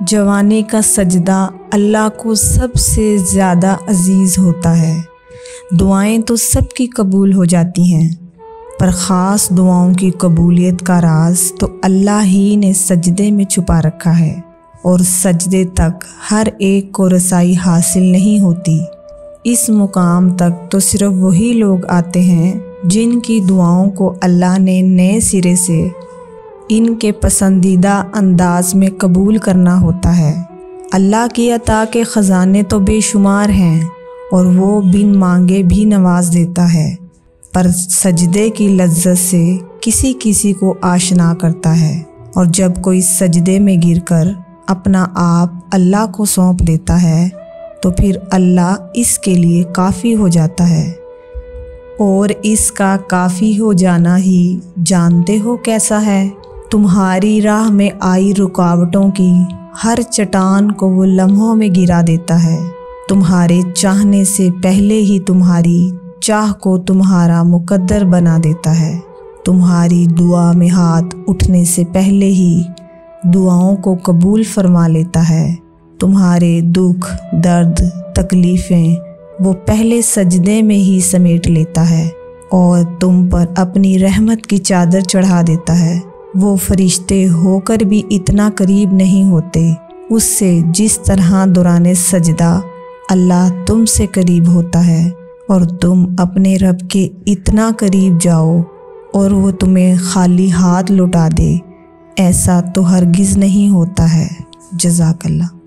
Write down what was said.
جوانی کا سجدہ اللہ کو سب سے زیادہ عزیز ہوتا ہے۔ دعائیں تو سب کی قبول ہو جاتی ہیں، پر خاص دعاؤں کی قبولیت کا راز تو اللہ ہی نے سجدے میں چھپا رکھا ہے، اور سجدے تک ہر ایک کو رسائی حاصل نہیں ہوتی۔ اس مقام تک تو صرف وہی لوگ آتے ہیں جن کی دعاؤں کو اللہ نے نئے سرے سے ان کے پسندیدہ انداز میں قبول کرنا ہوتا ہے۔ اللہ کی عطا کے خزانے تو بے شمار ہیں، اور وہ بن مانگے بھی نواز دیتا ہے، پر سجدے کی لذت سے کسی کسی کو آشنا کرتا ہے، اور جب کوئی سجدے میں گر کر اپنا آپ اللہ کو سونپ دیتا ہے تو پھر اللہ اس کے لیے کافی ہو جاتا ہے۔ اور اس کا کافی ہو جانا ہی جانتے ہو کیسا ہے؟ تمہاری راہ میں آئی رکاوٹوں کی ہر چٹان کو وہ لمحوں میں گرا دیتا ہے۔ تمہارے چاہنے سے پہلے ہی تمہاری چاہ کو تمہارا مقدر بنا دیتا ہے۔ تمہاری دعا میں ہاتھ اٹھنے سے پہلے ہی دعاؤں کو قبول فرما لیتا ہے۔ تمہارے دکھ، درد، تکلیفیں وہ پہلے سجدے میں ہی سمیٹ لیتا ہے، اور تم پر اپنی رحمت کی چادر چڑھا دیتا ہے۔ وہ فرشتے ہو کر بھی اتنا قریب نہیں ہوتے اس سے جس طرح دوران سجدہ اللہ تم سے قریب ہوتا ہے، اور تم اپنے رب کے اتنا قریب جاؤ اور وہ تمہیں خالی ہاتھ لوٹا دے، ایسا تو ہرگز نہیں ہوتا ہے۔ جزاک اللہ۔